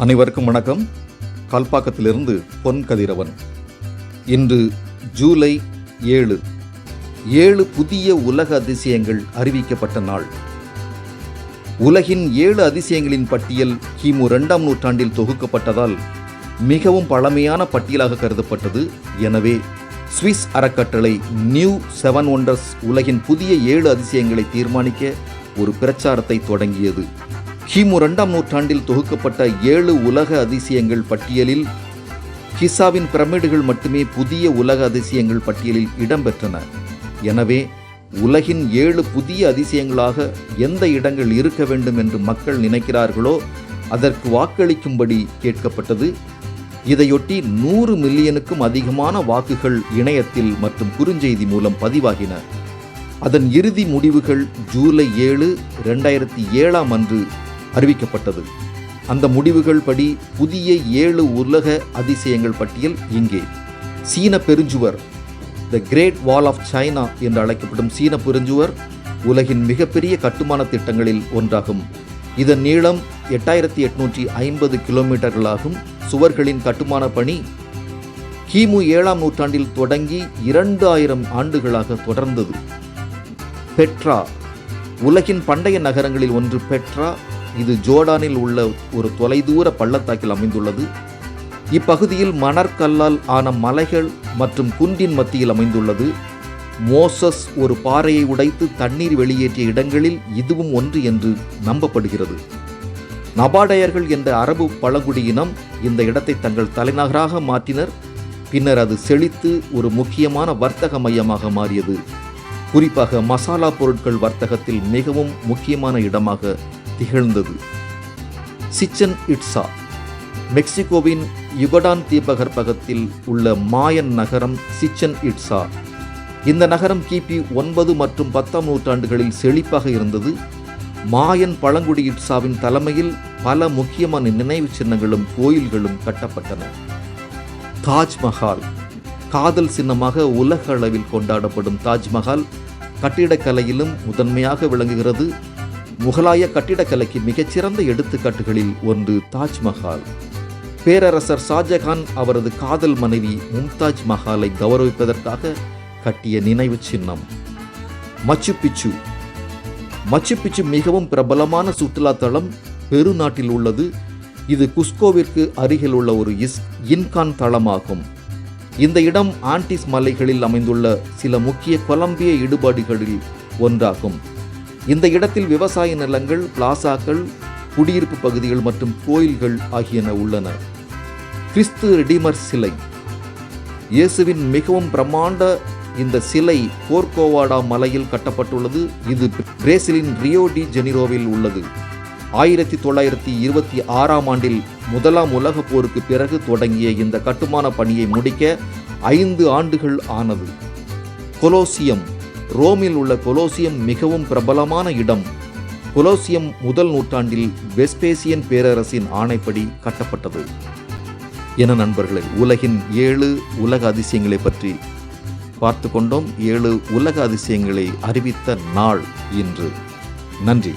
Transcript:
அனைவருக்கும் வணக்கம். கால்பாக்கத்திலிருந்து பொன் கதிரவன். இன்று ஜூலை 7. 7 புதிய உலக அதிசயங்கள் அறிவிக்கப்பட்ட நாள். உலகின் 7 அதிசயங்களின் பட்டியல் கிமு 2ஆம் நூற்றாண்டில் தொகுக்கப்பட்டதால் மிகவும் பழமையான பட்டியலாக கருதப்பட்டது. எனவே சுவிஸ் அறக்கட்டளை நியூ 7 ஒண்டர்ஸ் உலகின் புதிய 7 அதிசயங்களை தீர்மானிக்க ஒரு பிரச்சாரத்தை தொடங்கியது. கிமு 2ஆம் நூற்றாண்டில் தொகுக்கப்பட்ட 7 உலக அதிசயங்கள் பட்டியலில் கிசாவின் பிரமிடுகள் மட்டுமே புதிய உலக அதிசயங்கள் பட்டியலில் இடம்பெற்றன. எனவே உலகின் 7 புதிய அதிசயங்களாக எந்த இடங்கள் இருக்க வேண்டும் என்று மக்கள் நினைக்கிறார்களோ அதற்கு வாக்களிக்கும்படி கேட்கப்பட்டது. இதையொட்டி 100 மில்லியனுக்கும் அதிகமான வாக்குகள் இணையத்தில் மற்றும் குறுஞ்செய்தி மூலம் பதிவாகின. அதன் இறுதி முடிவுகள் ஜூலை 7, 2007 அன்று அறிவிக்கப்பட்டது. அந்த முடிவுகள் படி புதிய 7 உலக அதிசயங்கள் பட்டியல் இங்கே. சீன பெருஞ்சுவர், the Great Wall of China என்று அழைக்கப்படும் சீன பெருஞ்சுவர் உலகின் மிகப்பெரிய கட்டுமான திட்டங்களில் ஒன்றாகும். இதன் நீளம் 8850 கிலோமீட்டர்களாகும். சுவர்களின் கட்டுமான பணி கிமு 7ஆம் நூற்றாண்டில் தொடங்கி 2000 ஆண்டுகளாக தொடர்ந்தது. பெட்ரா, உலகின் பண்டைய நகரங்களில் ஒன்று பெட்ரா. இது ஜோர்டானில் உள்ள ஒரு தொலைதூர பள்ளத்தாக்கில் அமைந்துள்ளது. இப்பகுதியில் மணற்கல்லால் ஆன மலைகள் மற்றும் குன்றின் மத்தியில் அமைந்துள்ளது. மோசஸ் ஒரு பாறையை உடைத்து தண்ணீர் வெளியேற்றிய இடங்களில் இதுவும் ஒன்று என்று நம்பப்படுகிறது. நபாடயர்கள் என்ற அரபு பழங்குடியினம் இந்த இடத்தை தங்கள் தலைநகராக மாற்றினர். பின்னர் அது செழித்து ஒரு முக்கியமான வர்த்தக மையமாக மாறியது. குறிப்பாக மசாலா பொருட்கள் வர்த்தகத்தில் மிகவும் முக்கியமான இடமாக திகழ்ந்தது. சிச்சன் இட்சா, மெக்சிகோவின் யுகடான் தீபகற்பகத்தில் உள்ள மாயன் நகரம் சிச்சன் இட்சா. இந்த நகரம் கிபி 9 மற்றும் 10ஆம் நூற்றாண்டுகளில் செழிப்பாக இருந்தது. மாயன் பழங்குடி இட்சாவின் தலைமையில் பல முக்கியமான நினைவு சின்னங்களும் கோயில்களும் கட்டப்பட்டன. தாஜ்மஹால், காதல் சின்னமாக உலக அளவில் கொண்டாடப்படும் தாஜ்மஹால் கட்டிடக்கலையிலும் முதன்மையாக விளங்குகிறது. முகலாய கட்டிடக்கலைக்கு மிகச்சிறந்த எடுத்துக்காட்டுகளில் ஒன்று தாஜ்மஹால். பேரரசர் ஷாஜகான் அவரது காதல் மனைவி மும்தாஜ் மஹாலை கௌரவிப்பதற்காக கட்டிய நினைவு சின்னம். மச்சு பிச்சு, மச்சு பிச்சு மிகவும் பிரபலமான சுற்றுலா தலம் பெரு நாட்டில் உள்ளது. இது குஸ்கோவிற்கு அருகில் உள்ள ஒரு இன்கான் தளமாகும். இந்த இடம் ஆண்டிஸ் மலைகளில் அமைந்துள்ள சில முக்கிய கொலம்பிய இடுபாடுகளில் ஒன்றாகும். இந்த இடத்தில் விவசாய நிலங்கள், பிளாசாக்கள், குடியிருப்பு பகுதிகள் மற்றும் கோயில்கள் ஆகியன உள்ளன. கிறிஸ்து ரெடிமர் சிலை, இயேசுவின் மிகவும் பிரம்மாண்ட இந்த சிலை கோர்கோவாடா மலையில் கட்டப்பட்டுள்ளது. இது பிரேசிலின் ரியோ டி ஜெனிரோவில் உள்ளது. 1926ஆம் ஆண்டில் 1ஆம் உலக போருக்கு பிறகு தொடங்கிய இந்த கட்டுமான பணியை முடிக்க 5 ஆண்டுகள் ஆனது. கொலோசியம், ரோமில் உள்ள கொலோசியம் மிகவும் பிரபலமான இடம். கொலோசியம் 1 நூற்றாண்டில் வெஸ்பேசியன் பேரரசின் ஆணைப்படி கட்டப்பட்டது. என நண்பர்களே, உலகின் 7 உலக அதிசயங்களை பற்றி பார்த்து கொண்டோம். 7 உலக அதிசயங்களை அறிவித்த நாள் இன்று. நன்றி.